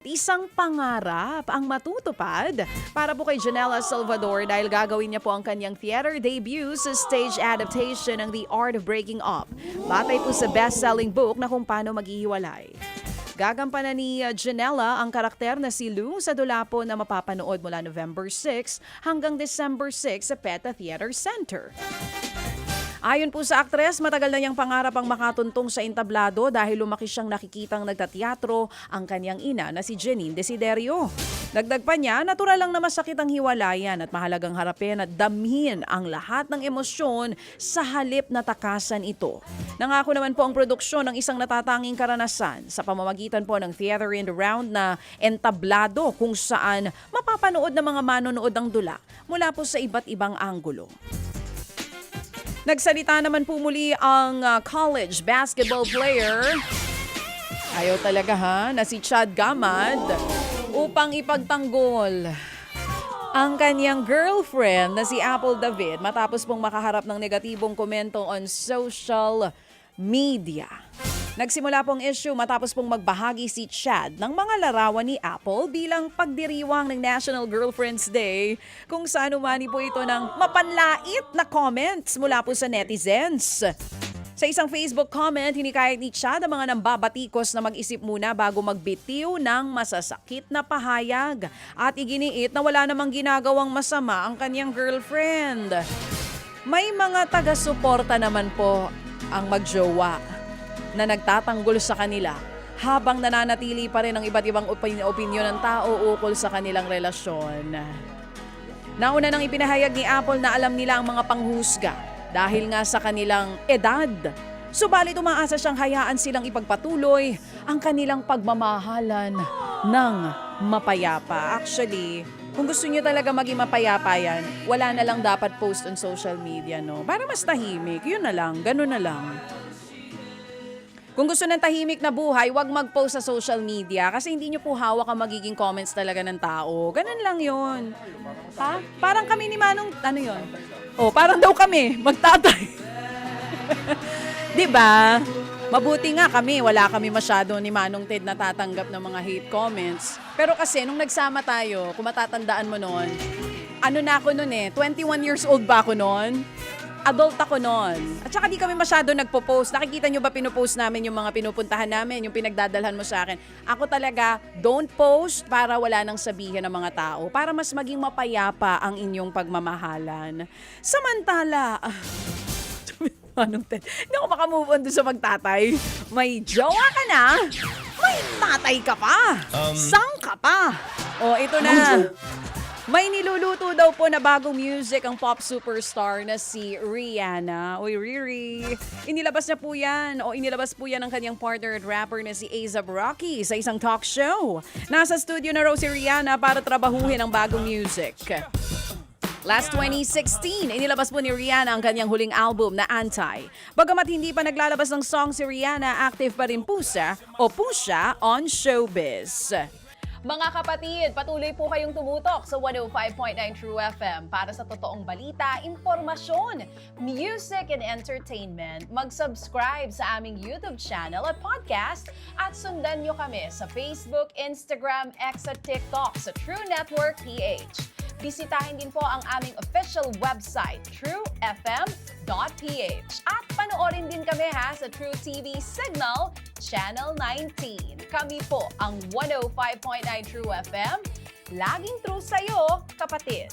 Isang pangarap ang matutupad para po kay Janela Salvador dahil gagawin niya po ang kanyang theater debut sa stage adaptation ng The Art of Breaking Up. Batay po sa best-selling book na Kung Paano Maghihiwalay. Gagampanan ni Janela ang karakter na si Lou sa dula po na mapapanood mula November 6 hanggang December 6 sa PETA Theater Center. Ayon po sa aktres, matagal na niyang pangarap ang makatuntong sa entablado dahil lumaki siyang nakikitang nagtateatro ang kanyang ina na si Janine Desiderio. Dagdag pa niya, natural lang na masakit ang hiwalayan at mahalagang harapin at damhin ang lahat ng emosyon sa halip na takasan ito. Nangako naman po ang produksyon ng isang natatanging karanasan sa pamamagitan po ng Theater in the Round na entablado kung saan mapapanood ng mga manonood ang dula mula po sa iba't ibang anggulo. Nagsalita naman po muli ang college basketball player, ayaw talaga na si Chad Gamad upang ipagtanggol ang kanyang girlfriend na si Apple David matapos pong makaharap ng negatibong komento on social media. Nagsimula pong issue matapos pong magbahagi si Chad ng mga larawan ni Apple bilang pagdiriwang ng National Girlfriend's Day kung saan umani po ito ng mapanlait na comments mula po sa netizens. Sa isang Facebook comment, hinikayat ni Chad ang mga nambabatikos na mag-isip muna bago magbitiw ng masasakit na pahayag at iginiit na wala namang ginagawang masama ang kanyang girlfriend. May mga taga-suporta naman po ang magjowa na nagtatanggol sa kanila habang nananatili pa rin ang iba't ibang opinyon ng tao ukol sa kanilang relasyon. Nauna nang ipinahayag ni Apple na alam nila ang mga panghusga dahil nga sa kanilang edad. Subalit umaasa siyang hayaan silang ipagpatuloy ang kanilang pagmamahalan ng mapayapa. Actually, kung gusto niyo talaga maging mapayapa yan, wala na lang dapat post on social media, no? Para mas tahimik, yun na lang, ganun na lang. Kung gusto ng tahimik na buhay, wag mag-post sa social media kasi hindi nyo po hawak ang magiging comments talaga ng tao. Ganun lang yun. Ha? Parang kami ni Manong, ano yun? Oh, parang daw kami, magtatay. Diba? Mabuti nga kami, wala kami masyado ni Manong Ted na tatanggap ng mga hate comments. Pero kasi, nung nagsama tayo, kung matatandaan mo noon, ano na ako noon 21 years old ba ako noon? Adult ako noon. At saka di kami masyado nagpo-post. Nakikita nyo ba pinopost namin yung mga pinupuntahan namin, yung pinagdadalhan mo sa akin? Ako talaga, don't post para wala nang sabihin ng mga tao. Para mas maging mapayapa ang inyong pagmamahalan. Samantala, anong hindi ako makamove on doon sa magtatay. May jowa ka na? May tatay ka pa? Sang ka pa? O, ito na. May niluluto daw po na bagong music ang pop superstar na si Rihanna. Uy, Riri. Inilabas po yan ng kanyang partner at rapper na si A$AP Rocky sa isang talk show. Nasa studio na raw si Rihanna para trabahuhin ang bagong music. Last 2016, inilabas po ni Rihanna ang kanyang huling album na Anti. Bagamat hindi pa naglalabas ng song si Rihanna, active pa rin po siya on showbiz. Mga kapatid, patuloy po kayong tumutok sa 105.9 True FM para sa totoong balita, impormasyon, music and entertainment. Mag-subscribe sa aming YouTube channel at podcast at sundan nyo kami sa Facebook, Instagram, X at TikTok sa True Network PH. Bisitahin din po ang aming official website, truefm.ph. At panoorin din kami sa True TV Signal, Channel 19. Kami po ang 105.9 True FM. Laging true sa'yo, kapatid.